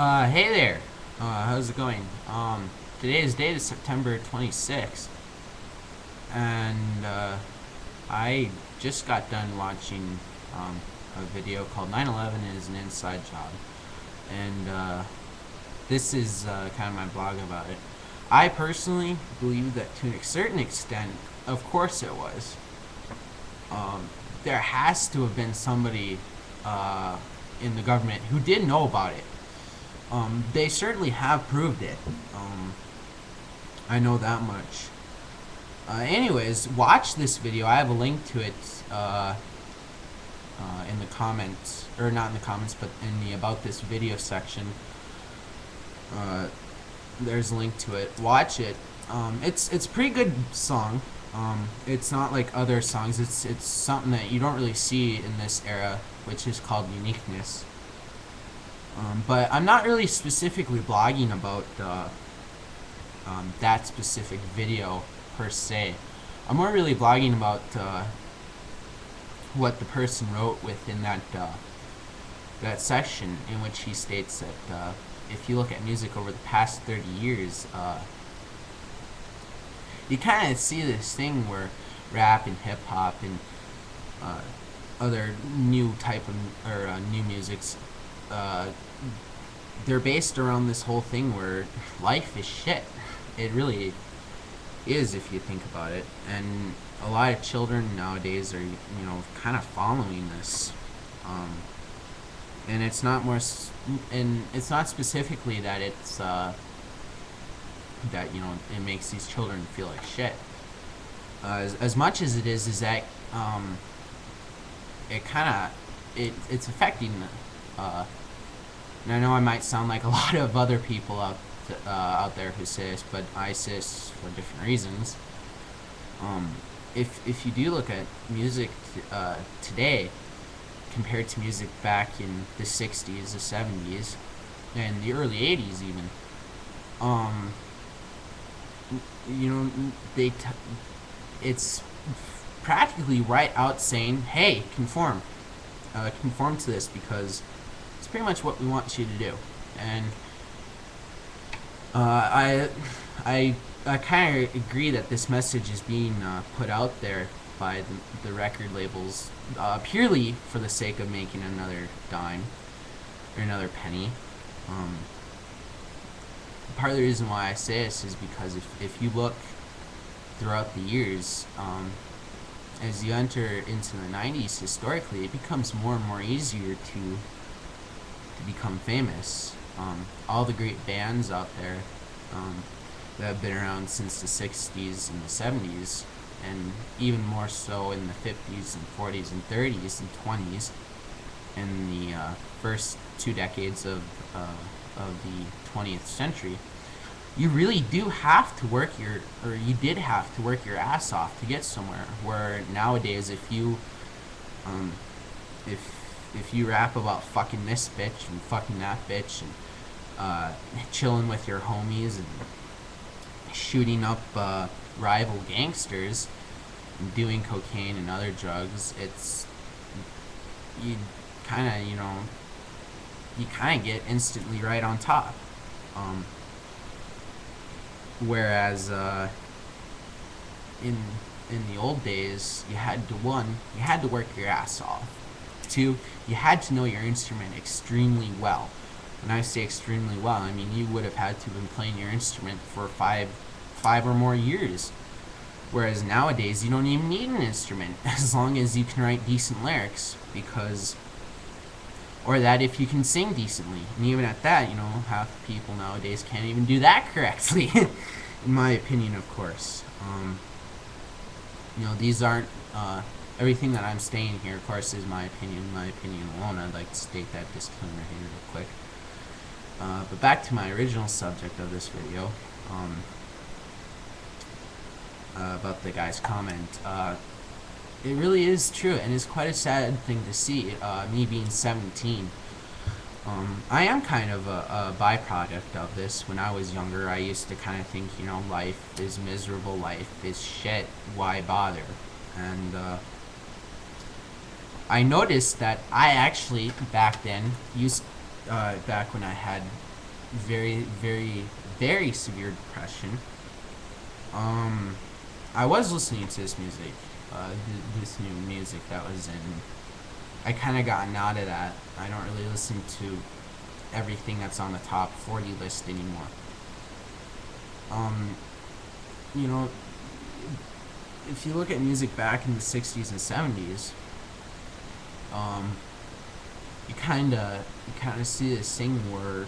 Hey there. How's it going? Today's date is September 26th, and I just got done watching a video called 9/11 is an Inside Job, and this is kind of my blog about it. I personally believe that to a certain extent, of course it was. Um, there has to have been somebody uh, in the government who did know about it. They certainly have proved it. I know that much. Anyways, watch this video. I have a link to it in the comments, or not in the comments, but in the about this video section. Uh, there's a link to it. Watch it. It's a pretty good song. It's not like other songs. It's something that you don't really see in this era, which is called uniqueness. But I'm not really specifically blogging about that specific video per se. I'm more really blogging about what the person wrote within that section, in which he states that if you look at music over the past 30 years, you kind of see this thing where rap and hip hop and other new type of or new musics, uh, they're based around this whole thing where life is shit. It really is if you think about it, and a lot of children nowadays are kind of following this, and it's not specifically that it's that it makes these children feel like shit. As much as it is that it kind of it's affecting. And I know I might sound like a lot of other people out there who say this, but I say this for different reasons. If you do look at music today compared to music back in the 60s, the 70s, and the early 80s even, um, it's practically right out saying, hey, conform to this, because it's pretty much what we want you to do. And I kind of agree that this message is being put out there by the record labels purely for the sake of making another dime or another penny. Part of the reason why I say this is because if you look throughout the years, as you enter into the 90s, historically, it becomes more and more easier to become famous. All the great bands out there that have been around since the 60s and the 70s, and even more so in the 50s and 40s and 30s and 20s, and the first 2 decades of the 20th century, you really do have to work you did have to work your ass off to get somewhere. Where nowadays, if you rap about fucking this bitch and fucking that bitch and chilling with your homies and shooting up rival gangsters and doing cocaine and other drugs, you kind of get instantly right on top. Whereas in the old days, you had to work your ass off. Two, you had to know your instrument extremely well. When I say extremely well, I mean you would have had to have been playing your instrument for five or more years. Whereas nowadays, you don't even need an instrument as long as you can write decent lyrics, or that if you can sing decently. And even at that, half the people nowadays can't even do that correctly, in my opinion, of course. These aren't, everything that I'm saying here, of course, is my opinion alone. I'd like to state that disclaimer here real quick. But back to my original subject of this video, about the guy's comment. It really is true, and it's quite a sad thing to see. Me being 17, I am kind of a byproduct of this. When I was younger, I used to kind of think, life is miserable, life is shit, why bother? And I noticed that I actually back then back when I had very, very, very severe depression. Um, I was listening to this music, this new music that was in. I kind of gotten out of that. I don't really listen to everything that's on the top 40 list anymore. Um, you know, if you look at music back in the 60s and 70s, um, you kind of see this thing where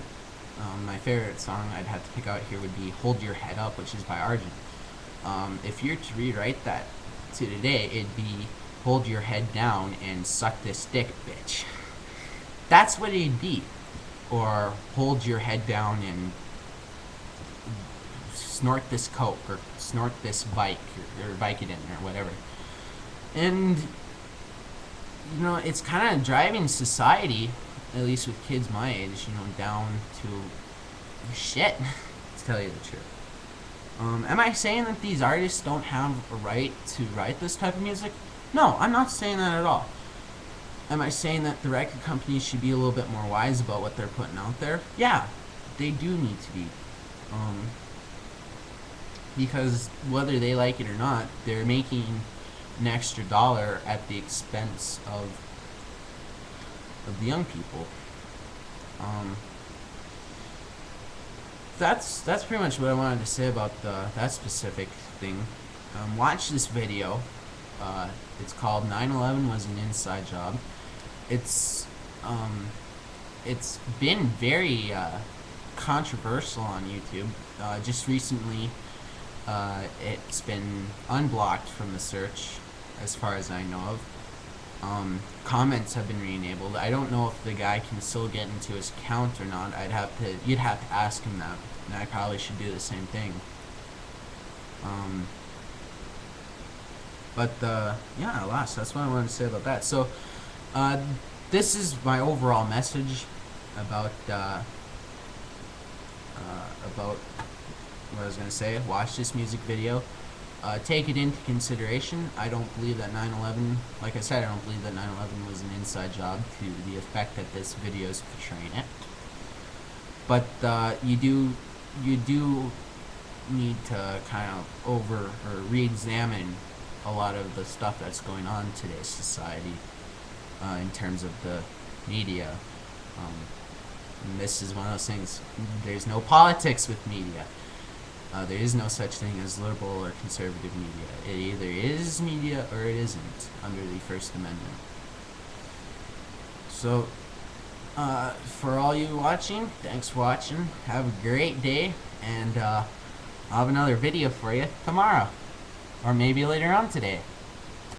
my favorite song I'd have to pick out here would be "Hold Your Head Up," which is by Argent. If you're to rewrite that to today, it'd be "Hold your head down and suck this dick, bitch." That's what it'd be. Or "Hold your head down and snort this coke," or "snort this bike," or Vicodin, or whatever. And, it's kind of driving society, at least with kids my age, down to shit, to tell you the truth. Am I saying that these artists don't have a right to write this type of music? No, I'm not saying that at all. Am I saying that the record companies should be a little bit more wise about what they're putting out there? Yeah, they do need to be. Because whether they like it or not, they're making an extra dollar at the expense of the young people. That's pretty much what I wanted to say about that specific thing. Watch this video. It's called "9/11 Was an Inside Job." It's it's been very controversial on YouTube. Just recently, it's been unblocked from the search, as far as I know of. Comments have been re-enabled. I don't know if the guy can still get into his account or not. You'd have to ask him that, and I probably should do the same thing. But yeah, alas, that's what I wanted to say about that. So, this is my overall message about what I was gonna say. Watch this music video. Take it into consideration. I don't believe that 9/11, like I said, I don't believe that 9/11 was an inside job to the effect that this video is portraying it. But you do need to kind of re-examine a lot of the stuff that's going on in today's society in terms of the media. And this is one of those things. There's no politics with media. There is no such thing as liberal or conservative media. It either is media or it isn't under the First Amendment. So, for all you watching, thanks for watching. Have a great day, and I'll have another video for you tomorrow. Or maybe later on today.